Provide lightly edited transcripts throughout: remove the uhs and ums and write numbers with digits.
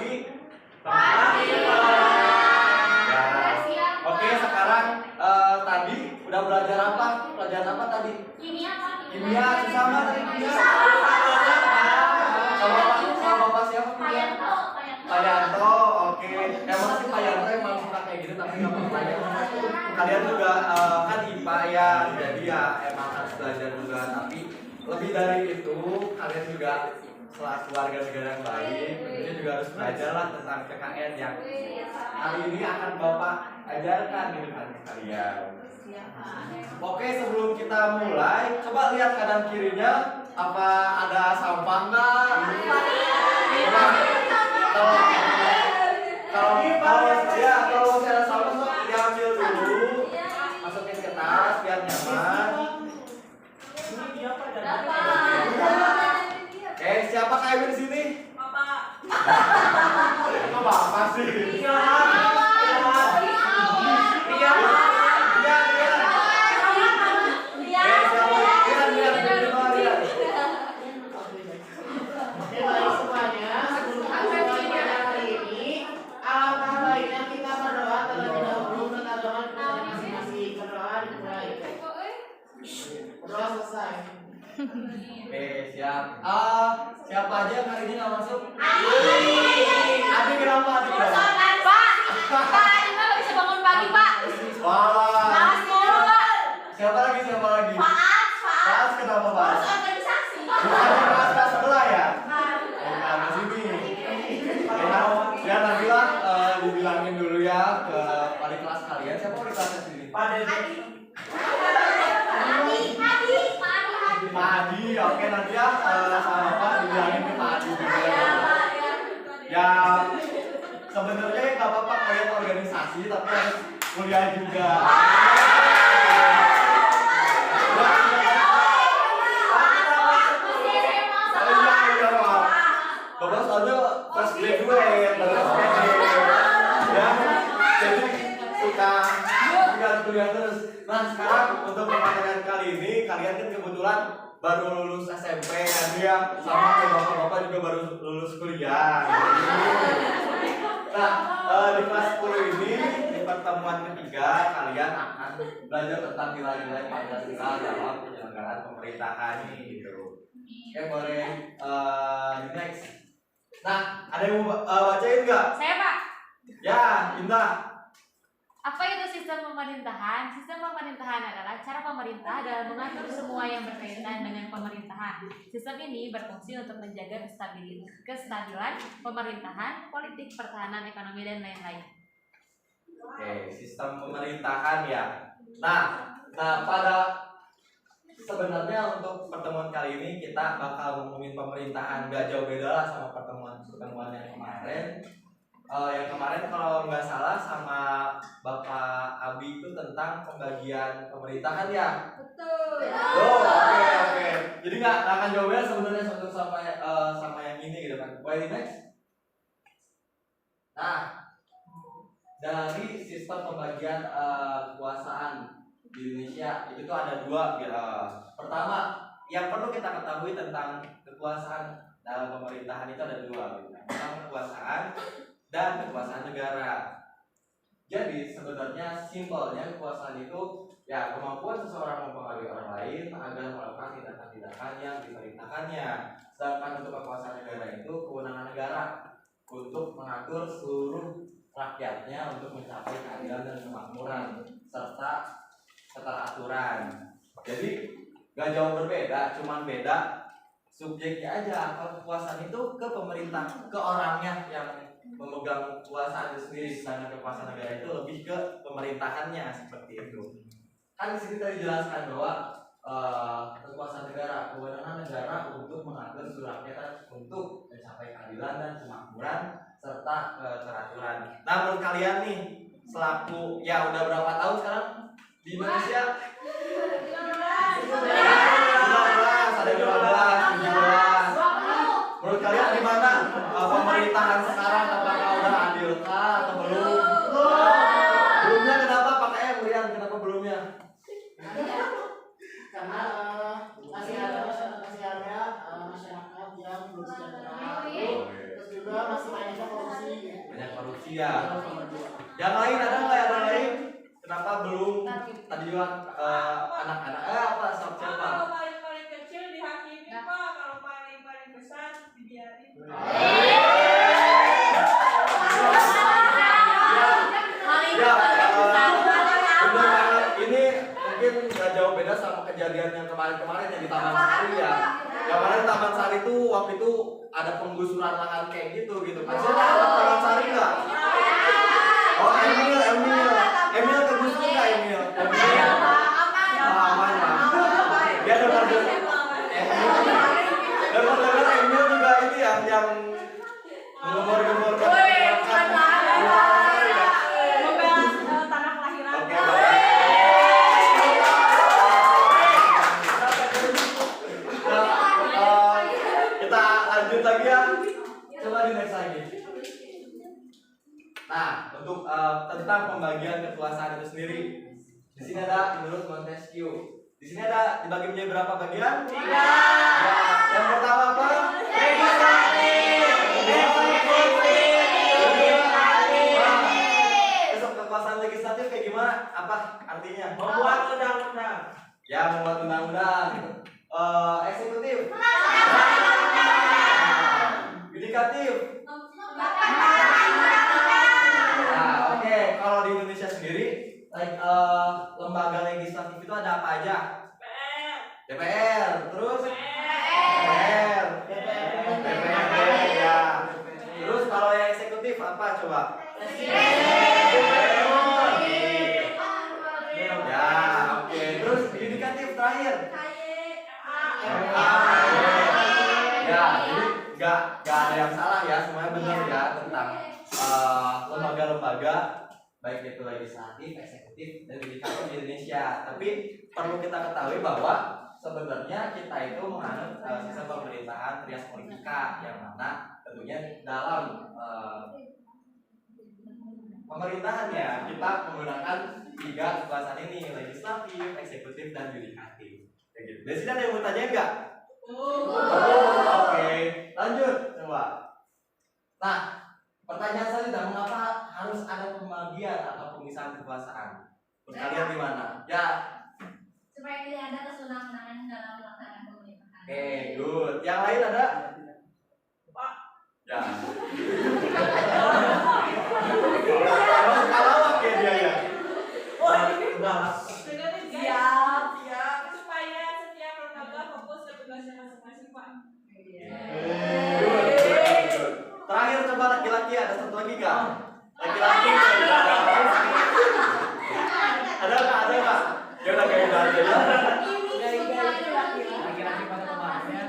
pagi. Pagi. Ya. Oke, sekarang tadi udah belajar apa? Pelajaran apa tadi? Kimia, Pak. Kimia, sama tadi kimia. Sama Bapak siapa? Pak Yanto. Oke. Emang sih Pak Yanto emang suka kayak gitu tapi nggak apa-apa ya. Kalian juga kan IPA ya, jadi ya emang harus belajar juga. Tapi lebih dari itu, kalian juga selaku warga negara yang baik, tentunya juga harus belajar lah tentang PKN yang hari ini akan Bapak ajarkan di depan kalian. Oke, sebelum kita mulai, coba lihat kanan kirinya, apa ada sampah nggak? Kalau masih ada sampah, sok diambil dulu, masukin ke tas biar nyaman. Siapa kayak di sini? Bapak. Kok Bapak sih? Iya. Siap. Siapa aja yang hari ini nggak masuk? Adi kenapa? Adi kenapa? Pak, ini nggak bisa bangun pagi, Pak. Wah. Mas mulu, Pak. Siapa lagi? Faas kenapa, Faas? Harus organisasi. Bukan kelas sebelah ya? Bukan, di sini. Ya, Nabila dibilangin dulu ya ke wali kelas kalian. Siapa wali kelasnya sini? Pak Dedi. Pak Adi, oke nanti ya sama Pak dibilangin ke Pak Adi juga ya. Sebenarnya nggak apa-apa kalian organisasi tapi harus kuliah juga. Bapak soalnya first graduate, ya, jadi suka kuliah terus. Nah sekarang untuk pembelajaran kali ini kalian kan kebetulan baru lulus SMP kan ya, sama kayak bapak-bapak juga baru lulus kuliah. Nah di kelas 10 ini di pertemuan ketiga kalian akan belajar tentang nilai-nilai Pancasila dalam penyelenggaraan pemerintahan gitu. Oke boleh next. Nah ada yang mau bacain nggak? Saya, Pak. Ya Indah. Apa itu sistem pemerintahan? Sistem pemerintahan adalah cara pemerintah dalam mengatur semua yang berkaitan dengan pemerintahan. Sistem ini berfungsi untuk menjaga kestabilan pemerintahan, politik, pertahanan, ekonomi, dan lain-lain. Oke, sistem pemerintahan ya. Nah pada sebenarnya untuk pertemuan kali ini kita bakal ngomongin pemerintahan, gak jauh beda lah sama pertemuan yang kemarin. Yang kemarin kalau nggak salah sama Bapak Abi itu tentang pembagian pemerintahan ya. Betul. Oh, oke. Jadi nggak akan jawabnya sebenarnya satu sama yang ini gitu kan. Boleh next. Nah, dari sistem pembagian kekuasaan di Indonesia itu tuh ada dua. Pertama, yang perlu kita ketahui tentang kekuasaan dalam pemerintahan itu ada dua. Pertama kekuasaan dan kekuasaan negara. Jadi sebenarnya simpelnya kekuasaan itu ya kemampuan seseorang mempengaruhi orang lain agar melakukan tindakan-tindakan yang diperintahkannya. Sedangkan untuk kekuasaan negara itu kewenangan negara untuk mengatur seluruh rakyatnya untuk mencapai keadilan dan kemakmuran serta keteraturan. Jadi gak jauh berbeda, cuman beda subjeknya aja. Kalau kekuasaan itu ke pemerintah, ke orangnya yang memegang kekuasaan itu sendiri, sedangkan kekuasaan negara itu lebih ke pemerintahannya seperti itu. Kan di sini tadi dijelaskan bahwa kekuasaan negara, kewenangan negara untuk mengatur seluruh rakyat untuk mencapai keadilan dan kemakmuran serta keteraturan. Nah, menurut kalian nih selaku ya udah berapa tahun sekarang di Indonesia? 15, ada 15, 17. Menurut kalian gimana pemerintahan sekarang? Apakah udah adil kah atau belum? Belumnya kenapa Pak Rian? Kenapa belumnya? Karena masih ada masyarakat yang belum sejahtera, terus juga masih banyaknya korupsi manusia. Yang lain ada nggak yang lain? Kenapa belum tadi juga anak-anak apa siapa? Kalau paling kecil dihakimi Pak, kalau paling besar dibiarin. Ini mungkin nggak jauh beda sama kejadian yang kemarin-kemarin yang di Taman Sari ya. Yang mana di Taman Sari itu waktu itu ada penggusuran lahan kayak gitu kan. Saya tahu Taman Sari nggak? Oh Emil kegusur nggak Emil? Aman ya. Dia dengar Emil juga ini yang gemor-gemor. Tanah kelahiran. Kita lanjut lagi ya. Coba di next lagi. Nah, untuk tentang pembagian kekuasaan itu sendiri, di sini ada menurut Montesquieu. Di sini ada dibagi menjadi berapa bagian? 3. Ya, yang pertama apa? Legislatif. Besok kekuasaan legislatif kayak gimana? Apa artinya? Membuat undang-undang. Ya, membuat undang-undang. Eksekutif. Yudikatif. Nah, oke. Kalau di Indonesia sendiri, lembaga legislatif itu ada apa aja? DPR, terus DPR, ya. Terus kalau yang eksekutif apa coba? Ya, oke. Terus yudikatif terakhir. Ya, jadi nggak ada yang salah ya, semuanya benar ya tentang lembaga-lembaga baik itu legislatif, eksekutif, dan yudikatif di Indonesia. Tapi perlu kita ketahui bahwa sebenarnya kita itu menganut sistem pemerintahan trias politika, yang mana tentunya dalam pemerintahannya kita menggunakan 3 kekuasaan ini, legislatif, eksekutif, dan yudikatif. Kayak gitu. Dari sini ada yang mau tanya nggak? Oke, lanjut coba. Nah, pertanyaan selanjutnya, mengapa harus ada pembagian atau pemisahan kekuasaan? Menurut kalian gimana? Ya. Supaya tidak ada kesenangan dalam pelaksanaan pemerintahan. Oke, good. Yang lain ada? Pak. Ya. Masuk kalawak ya dia ya. Dengerin siap. Supaya setiap lembaga fokus ke tugasnya masing-masing Pak. Terakhir coba laki-laki, ada satu lagi nggak? Laki-laki ada nggak? Ya udah kayak aja ya. Laki-laki pada pembahasannya.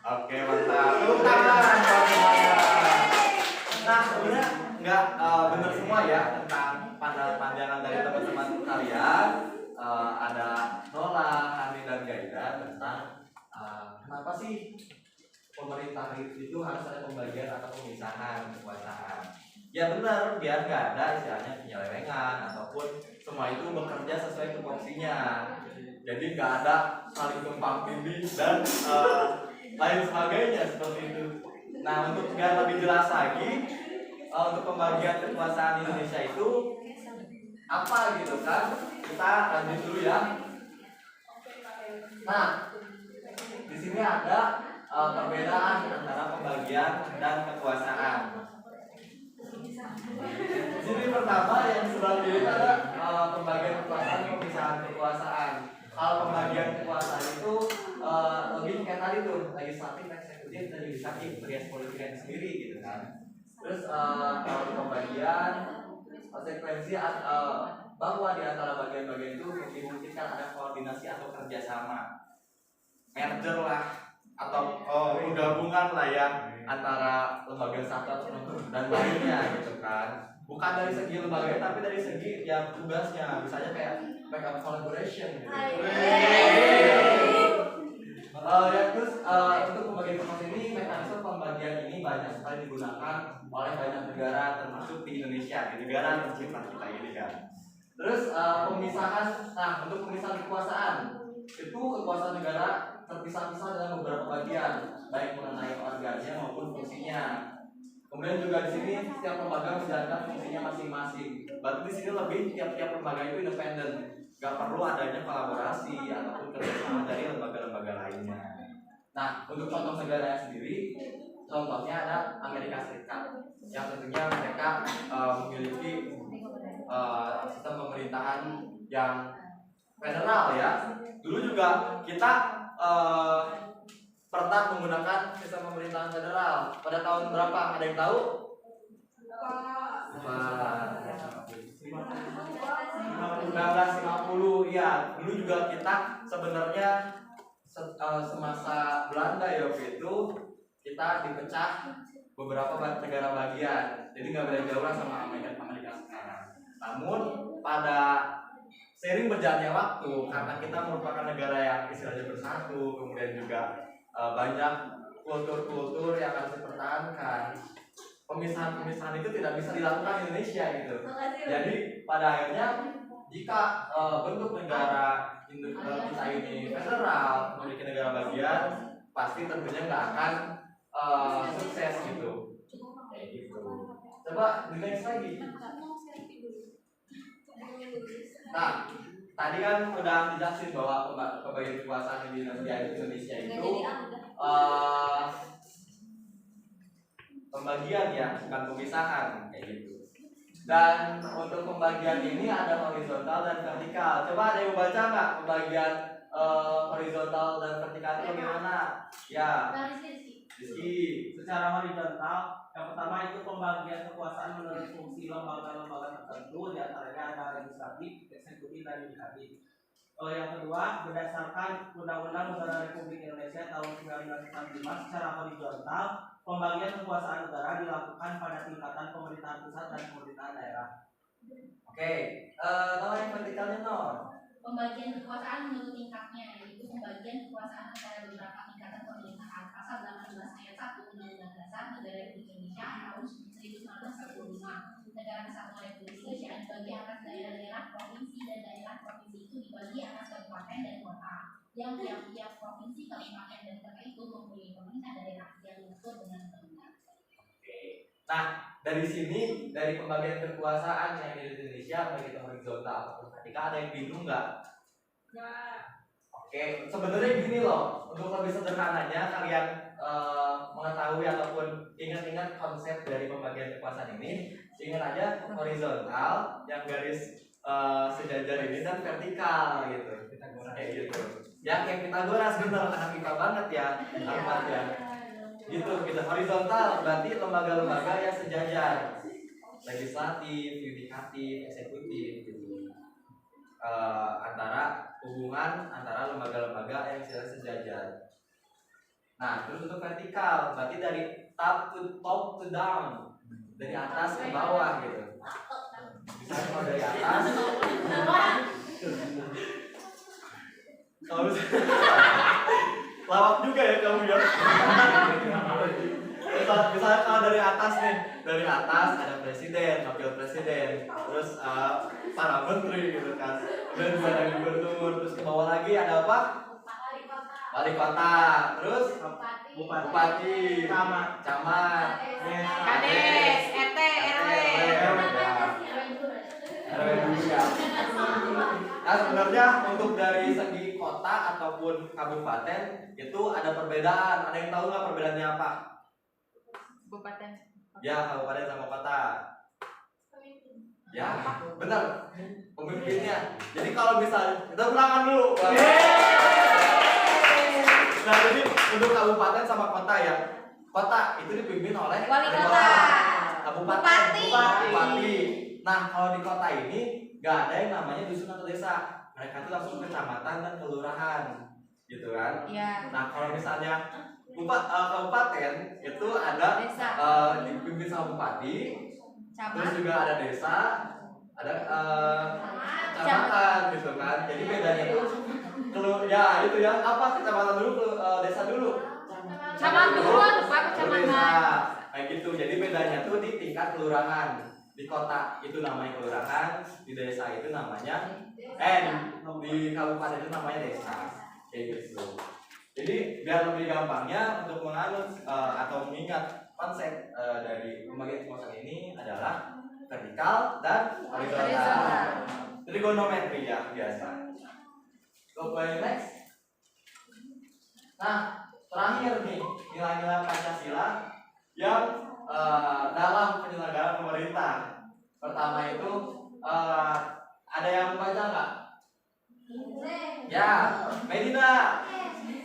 Oke, mantap. Tepuk tangan buat semuanya. Nah, sebenarnya nggak benar semua ya tentang pandangan dari teman-teman kalian. Ada Nola, Hani, dan Gaida tentang kenapa sih pemerintah itu harus ada pembagian atau pemisahan kekuasaan. Ya benar, biar nggak ada istilahnya penyelewengan ataupun semua itu bekerja sesuai tupoksinya. Jadi nggak ada saling tumpang tindih dan lain sebagainya seperti itu. Nah, untuk biar lebih jelas lagi untuk pembagian kekuasaan di Indonesia itu apa gitu kan? Kita lanjut dulu ya. Nah, di sini ada perbedaan antara pembagian dan kekuasaan. Jadi pertama yang sebelah kiri ada pembagian kekuasaan, pemisahan kekuasaan. Kalau pembagian kekuasaan itu lebih kayak tadi tuh, legislatif, eksekutif, dan yudikatif, trias politikanya sendiri gitu kan. Terus kalau di pembagian konsekuensi bahwa di antara bagian-bagian itu dimungkinkan ada koordinasi atau kerjasama, merger lah atau gabungan lah ya antara lembaga satu dan lainnya gitu kan. Bukan dari segi lembaga tapi dari segi ya tugasnya, misalnya kayak backup collaboration gitu. Ya terus untuk pembagian kekuasaan ini, mekanisme pembagian ini banyak sekali digunakan oleh banyak negara termasuk di Indonesia, di negara tercinta kita ini kan. Terus pemisahan, nah untuk pemisahan kekuasaan itu kekuasaan negara terpisah-pisah dalam beberapa bagian, baik mengenai organnya maupun fungsinya. Kemudian juga di sini setiap lembaga menjalankan fungsinya masing-masing. Berarti di sini lebih tiap-tiap lembaga itu independen, nggak perlu adanya kolaborasi ataupun kerjasama dari lembaga-lembaga lainnya. Nah, untuk contoh negara sendiri, contohnya ada Amerika Serikat, yang tentunya mereka memiliki sistem pemerintahan yang federal ya. Dulu juga kita pernah menggunakan sistem pemerintahan federal pada tahun berapa? Ada yang tahu? 1950 ya. Dulu juga kita sebenarnya semasa Belanda ya waktu itu kita dipecah beberapa negara bagian, jadi nggak beda jauh lah sama Amerika sekarang. Namun pada seiring berjalannya waktu, karena kita merupakan negara yang istilahnya bersatu, kemudian juga banyak kultur-kultur yang harus dipertahankan, pemisahan-pemisahan itu tidak bisa dilakukan di Indonesia gitu. Jadi pada akhirnya jika bentuk negara kita ini federal, memiliki negara bagian, pasti tentunya nggak akan sukses gitu. Kayak gitu. Coba di next lagi. Nah, tadi kan udah dijelasin bahwa pembagian kekuasaan di Indonesia itu pembagian ya, bukan pemisahan kayak gitu. Dan untuk pembagian ini ada horizontal dan vertikal. Coba ada yang baca nggak pembagian horizontal dan vertikal itu bagaimana? Ya, Rizky. Secara horizontal, yang pertama itu pembagian kekuasaan menurut fungsi lembaga-lembaga tertentu, diantaranya ada legislatif, eksekutif, dan yudikatif. Yang kedua, berdasarkan Undang-Undang Negara Republik Indonesia tahun 1945, secara horizontal, pembagian kekuasaan negara dilakukan pada tingkatan pemerintahan pusat dan pemerintahan daerah. Oke, kalau yang vertikalnya Nor? Pembagian kekuasaan menurut tingkatnya, yaitu pembagian kekuasaan antara beberapa tingkatan pemerintahan. Pasal 18 ayat 1 Undang-Undang Dasar Negara Republik Indonesia tahun 1945. Negara Kesatuan Republik Indonesia dibagi atas daerah-daerah provinsi, dan daerah provinsi itu dibagi atas kabupaten dan kota. Yang tiap-tiap provinsi, kabupaten, dan kota itu mempunyai pemerintah daerah yang diatur dengan undang-undang. Oke. Nah, dari sini, dari pembagian kekuasaan yang ada di Indonesia, baik itu horizontal ataupun vertikal, ada yang bingung nggak? Oke, sebenarnya gini loh, untuk lebih sederhananya kalian mengetahui ataupun ingat-ingat konsep dari pembagian kekuasaan ini, ingat aja horizontal yang garis sejajar ini dan vertikal gitu. Kayak gitu. Ya, kayak Pitagoras bener, anak IPA banget ya, Ahmad ya. Gitu, gitu. Horizontal berarti lembaga-lembaga yang sejajar, legislatif, yudikatif, eksekutif gitu. Antara hubungan antara lembaga-lembaga yang sejajar. Nah, terus untuk vertikal berarti dari top to down, dari atas ke bawah gitu. Misalnya kalau dari atas, kalau lawak juga ya kamu ya. Misalnya kalau dari atas nih, dari atas ada presiden, wakil presiden, terus para menteri gitu kan, kemudian juga ada gubernur, terus ke bawah lagi ada apa? Wali kota, terus bupati, camat, Kades, RT, RW. Nah, sebenarnya untuk dari segi kota ataupun kabupaten itu ada perbedaan. Ada yang tahu nggak perbedaannya apa? Kabupaten. Ya, kabupaten sama kota. Ya, benar. Pemimpinnya. Jadi kalau misalnya kita ulangan dulu. Nah, jadi untuk kabupaten sama kota ya. Kota itu dipimpin oleh Wali kota. Kabupaten, Bupati. Nah, kalau di kota ini nggak ada yang namanya dusun atau desa. Mereka tuh langsung kecamatan dan kelurahan, gitu kan? Iya. Nah, kalau misalnya kabupaten itu ada Desa. dipimpin sama bupati, Camat. terus juga ada desa, ada kecamatan, gitu kan? Jadi bedanya tuh ya itu ya apa kecamatan dulu, desa dulu. Camat dulu, apa Desa. kecamatan? Kayak gitu. Jadi bedanya tuh di tingkat kelurahan. Di kota itu namanya kelurahan, di desa itu namanya di kabupaten itu namanya desa. Kayak gitu. Jadi biar lebih gampangnya untuk menganut atau mengingat konsep dari pembagian kekuasaan ini adalah vertikal dan horizontal. Trigonometri ya biasa. Go next. Nah, terakhir nih nilai-nilai Pancasila yang dalam penyelenggaraan pemerintah. Pertama itu ada yang baca nggak? Ya, Medina.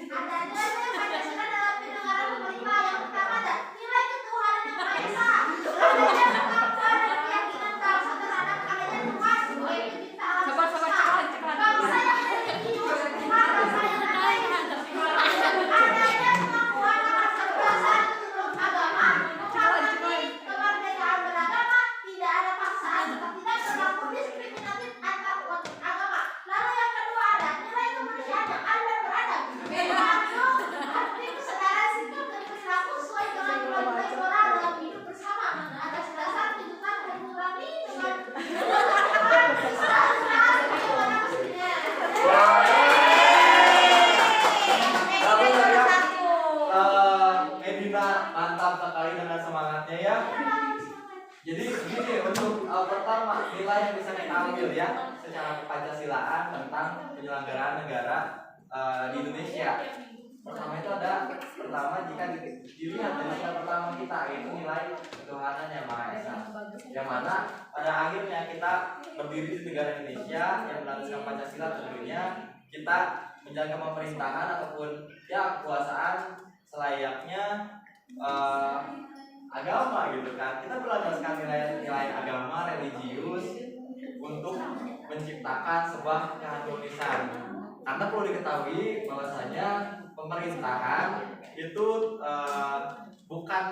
Ada nilai Pancasila dalam penyelenggaraan pemerintah. Yang pertama ada nilai ketuhanan yang Maha Esa. Adanya kemampuan dan keyakinan bangsa terhadap adanya Tuhan sebagai pencipta alam semesta. Bangsa yang memiliki jiwa Tuhan, bangsa yang berdaya. Adanya kemampuan akan kebebasan menurut agama, menghargai kemerdekaan beragama, tidak ada paksaan serta tidak berlaku diskriminatif antar umat agama. Lalu yang kedua ada nilai kemanusiaan yang adil dan beradab. Mengandung arti kesadaran sikap dan perilaku sesuai dengan nilai-nilai moral dalam hidup bersama atas dasar tuntutan dan nurani dengan keberagaman Islam dan bagaimana mestinya. Medina mantap sekali dengan semangatnya ya. Jadi begini untuk pertama nilai yang bisa kita ambil ya secara Pancasilaan tentang penyelenggaraan negara di Indonesia. Pertama itu ada jika dilihat dari nilai pertama kita yaitu nilai ketuhanan yang Maha Esa. Yang mana pada akhirnya kita berdiri di negara Indonesia yang melandaskan Pancasila tentunya kita menjaga pemerintahan ataupun ya kekuasaan selayaknya agama gitu kan. Kita berlandaskan nilai-nilai agama religius untuk menciptakan sebuah keharmonisan. Karena perlu diketahui bahwasanya pemerintahan itu bukan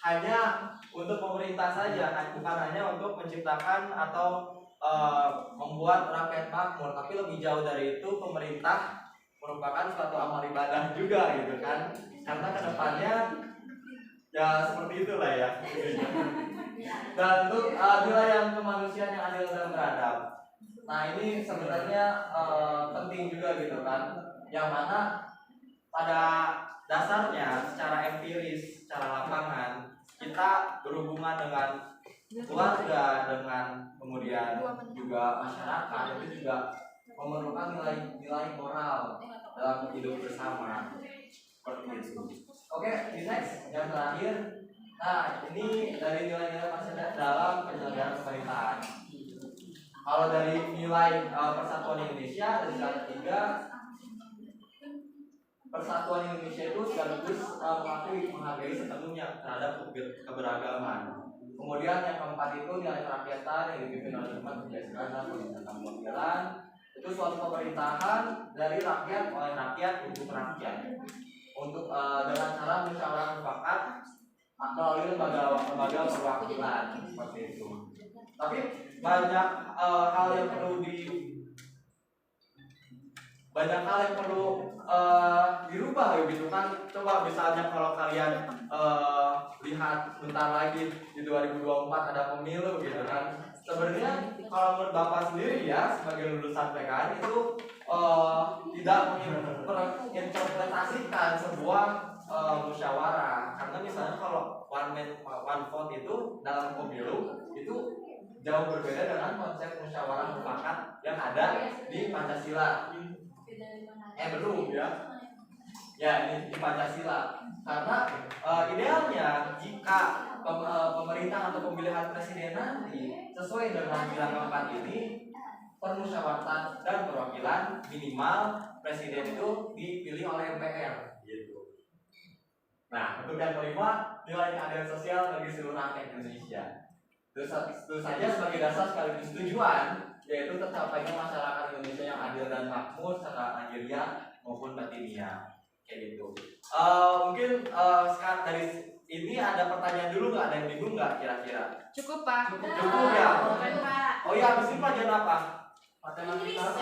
hanya untuk pemerintah saja, bukan hanya untuk menciptakan atau membuat rakyat makmur, tapi lebih jauh dari itu pemerintah merupakan suatu amal ibadah juga gitu kan. Karena kedepannya ya seperti itulah ya. Dan untuk nilai yang kemanusiaan yang adil dan beradab. Nah ini sebenarnya penting juga gitu kan. Yang mana pada dasarnya secara empiris, secara lapangan kita berhubungan dengan keluarga, dengan kemudian juga masyarakat itu juga memerlukan nilai-nilai moral dalam hidup bersama seperti itu. Oke, next yang terakhir. Nah, ini dari nilai-nilai Pancasila dalam penyelenggaraan pemerintahan. Kalau dari nilai Persatuan Indonesia dari skala 3, Persatuan Indonesia itu sekaligus menghargai sepenuhnya terhadap keberagaman. Kemudian yang keempat itu nilai kerakyatan yang dipimpin oleh teman kebiasaan dan pemerintahan kewakilan. Itu suatu pemerintahan dari rakyat oleh rakyat untuk rakyat. Untuk dengan cara musyawarah mufakat melalui lembaga perwakilan seperti itu. Tapi banyak hal yang perlu dirubah gitu kan. Coba misalnya kalau kalian lihat bentar lagi di 2024 ada pemilu gitu kan. Sebenarnya kalau menurut Bapak sendiri ya sebagai lulusan PKN itu tidak menginterpretasikan sebuah musyawarah. Karena misalnya kalau one man one vote itu dalam pemilu itu jauh berbeda dengan konsep musyawarah mufakat yang ada di Pancasila. Belum ya. Ya ini di Pancasila. Karena idealnya jika pemerintah atau pemilihan presiden nanti sesuai dengan pilar keempat ini, permusyawaratan dan perwakilan minimal presiden itu dipilih oleh MPR gitu. Nah, untuk yang kelima, nilai keadilan sosial bagi seluruh rakyat Indonesia. Tentu saja sebagai dasar sekaligus tujuan, yaitu tercapainya masyarakat Indonesia yang adil dan makmur secara lahiriah maupun batiniah. Kayak gitu. Mungkin sekarang dari ini ada pertanyaan dulu nggak? Ada yang bingung nggak kira-kira? Cukup Pak. Cukup ya. Oh iya, habis ini pelajaran apa? Matematika.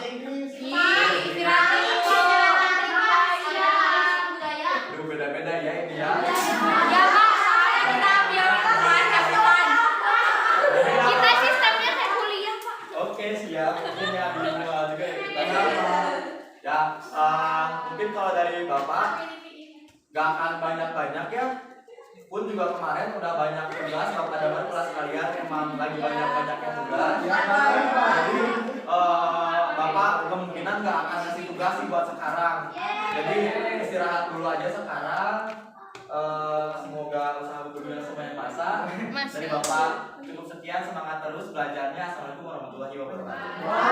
Aduh, beda-beda ya ini ya. Ya Pak, kita ambil Pancasilaan. Kita sistemnya kayak kuliah Pak. Oke, siap. Mungkin ya di juga ya kita ya. Mungkin kalau dari Bapak Bapak gak akan banyak-banyak ya. Pun juga kemarin udah banyak tugas kepada kelas kalian, emang lagi banyak-banyaknya tugas. Jadi Bapak kemungkinan gak akan ngasih tugas sih buat sekarang. Jadi istirahat dulu aja sekarang. Semoga usaha berguna semuanya pasang. Dari Bapak cukup sekian, semangat terus belajarnya. Assalamualaikum warahmatullahi wabarakatuh.